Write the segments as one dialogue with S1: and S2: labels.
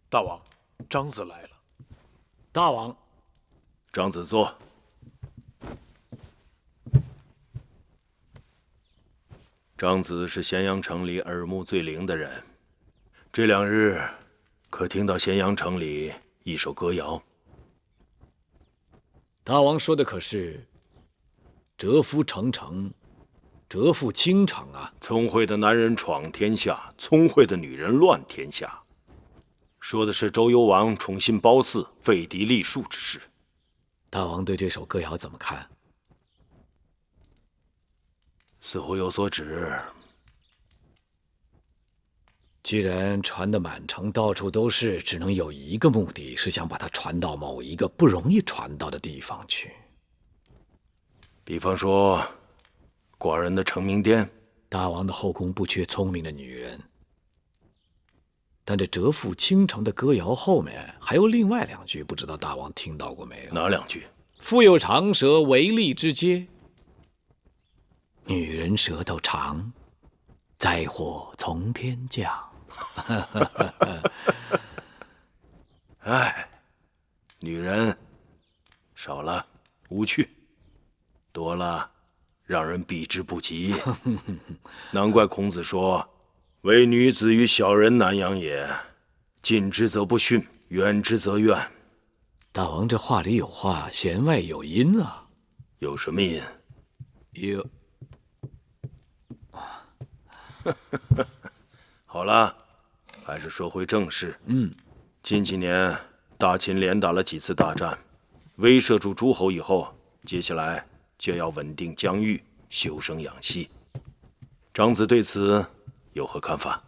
S1: 大王，张子来了。大王，
S2: 张子坐。张子是咸阳城里耳目最灵的人，这2日可听到咸阳城里一首歌谣？
S1: 大王说的可是蛰伏成城，蛰伏倾城啊？
S2: 聪慧的男人闯天下，聪慧的女人乱天下。说的是周幽王宠信褒姒、废嫡立庶之事。
S1: 大王对这首歌谣怎么看？
S2: 似乎有所指。
S1: 既然传得满城到处都是，只能有一个目的，是想把它传到某一个不容易传到的地方去。
S2: 比方说，寡人的成名殿。
S1: 大王的后宫不缺聪明的女人，但这蛰伏倾城的歌谣后面还有另外2句，不知道大王听到过没有？
S2: 哪2句？
S1: 腹有长舌，为利之阶。女人舌头长，灾祸从天降。
S2: 哎，女人少了无趣，多了让人避之不及。难怪孔子说：“唯女子与小人难养也，近之则不逊，远之则怨。”
S1: 大王这话里有话，弦外有音啊。
S2: 有什么音？
S1: 有。
S2: 好了，还是说回正事。近几年大秦连打了几次大战，威慑住诸侯以后，接下来就要稳定疆域，休生养息。张子对此有何看法？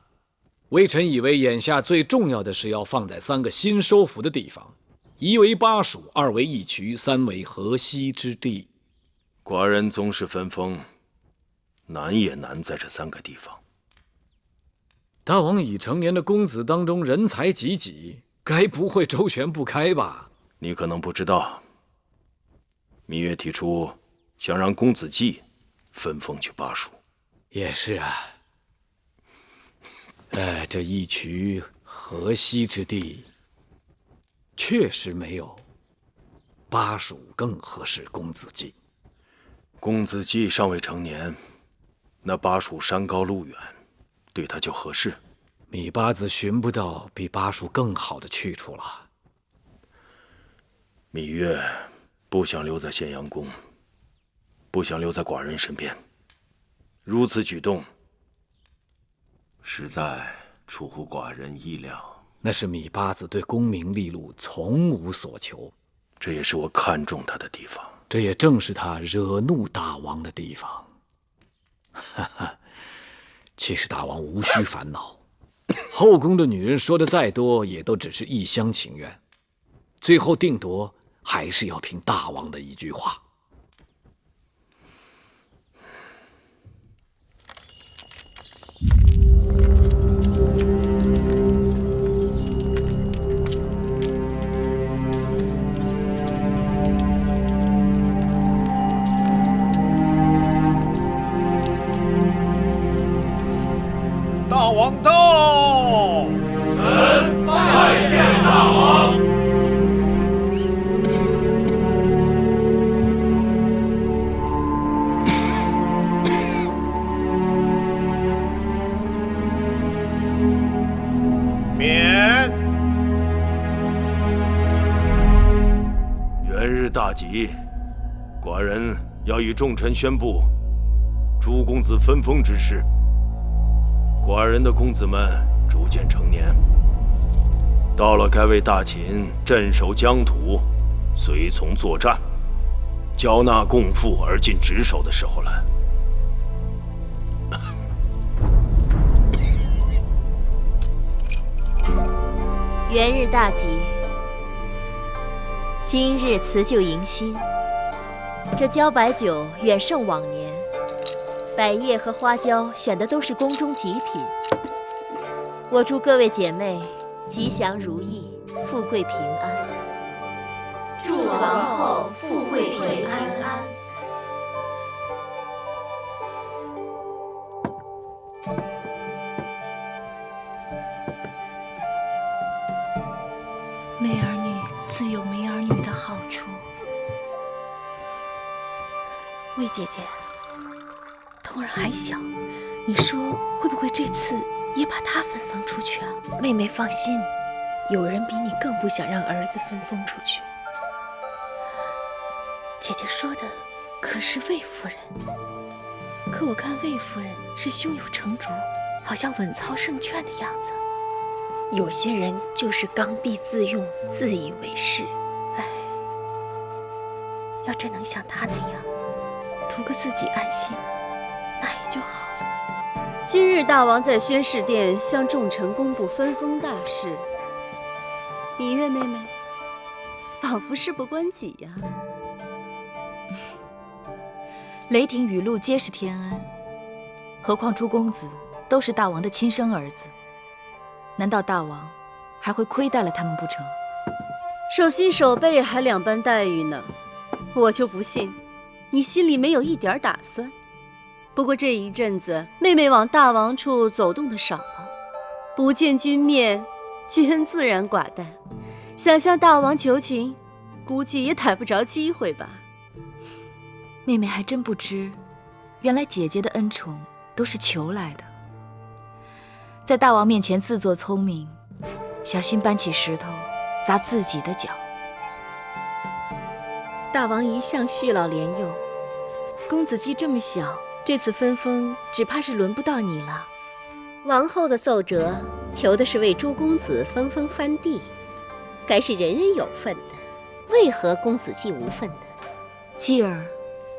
S1: 微臣以为眼下最重要的是要放在3个新收服的地方，一为巴蜀，2为义渠，3为河西之地。
S2: 寡人总是分封，难也难在这3个地方。
S1: 大王已成年的公子当中人才济济，该不会周旋不开吧？
S2: 你可能不知道，芈月提出想让公子季分封去巴蜀。
S1: 也是啊。这义渠河西之地，确实没有巴蜀更合适公子季。
S2: 公子季尚未成年，那巴蜀山高路远，对他就合适。
S1: 芈八子寻不到比巴蜀更好的去处了。
S2: 芈月不想留在咸阳宫，不想留在寡人身边，如此举动，实在出乎寡人意料。
S1: 那是芈八子对功名利禄从无所求，
S2: 这也是我看中他的地方。
S1: 这也正是他惹怒大王的地方。其实大王无需烦恼，后宫的女人说的再多，也都只是一厢情愿，最后定夺还是要凭大王的一句话。
S3: 大王到！
S4: 臣拜见大王。
S3: 免。
S2: 元日大吉，寡人要与众臣宣布诸公子分封之事。寡人的公子们逐渐成年，到了该为大秦镇守疆土、随从作战、交纳贡赋而尽职守的时候了。
S5: 元日大吉，今日辞旧迎新，这茭白酒远胜往年。百叶和花椒选的都是宫中极品，我祝各位姐妹吉祥如意，富贵平安。
S6: 祝王后富贵平安。
S7: 没儿女自有没儿女的好处。魏姐姐，童儿还小，你说会不会这次也把她分封出去啊？
S8: 妹妹放心，有人比你更不想让儿子分封出去。
S7: 姐姐说的可是魏夫人，可我看魏夫人是胸有成竹，好像稳操胜券的样子。
S8: 有些人就是刚愎自用，自以为是。
S7: 哎，要真能像她那样，图个自己安心，那也就好了。
S9: 今日大王在宣誓殿向众臣公布分封大事，芈月妹妹仿佛事不关己呀。
S10: 雷霆雨露皆是天恩，何况诸公子都是大王的亲生儿子，难道大王还会亏待了他们不成？
S9: 手心手背还两般待遇呢，我就不信你心里没有一点打算。不过这一阵子妹妹往大王处走动的少了，不见君面，君自然寡淡，想向大王求情，估计也逮不着机会吧。
S10: 妹妹还真不知，原来姐姐的恩宠都是求来的。在大王面前自作聪明，小心搬起石头砸自己的脚。
S8: 大王一向恤老怜幼，公子既这么小，这次分封只怕是轮不到你了。
S11: 王后的奏折求的是为诸公子分封藩地，该是人人有份的，为何公子既无份呢？
S10: 继儿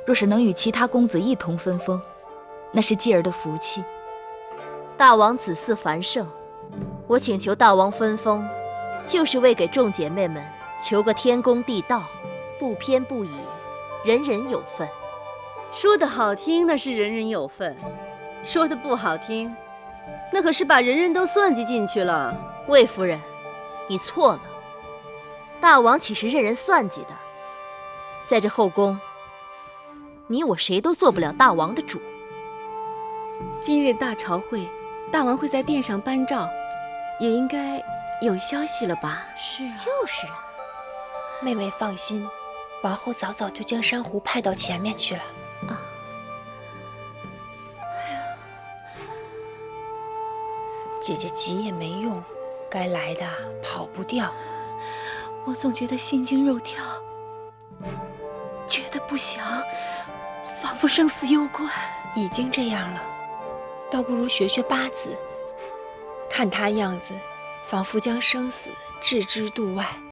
S10: 若是能与其他公子一同分封，那是继儿的福气。
S5: 大王子嗣繁盛，我请求大王分封，就是为给众姐妹们求个天公地道，不偏不倚，人人有份。
S9: 说得好听，那是人人有份；说得不好听，那可是把人人都算计进去了。
S5: 魏夫人，你错了，大王岂是任人算计的？在这后宫，你我谁都做不了大王的主。
S8: 今日大朝会，大王会在殿上颁诏，也应该有消息了吧？
S9: 是啊，
S5: 就是啊。
S8: 妹妹放心，王后早早就将珊瑚派到前面去了。姐姐急也没用，该来的跑不掉。
S7: 我总觉得心惊肉跳，觉得不祥，仿佛生死攸关。
S8: 已经这样了，倒不如学学八字，看他样子，仿佛将生死置之度外。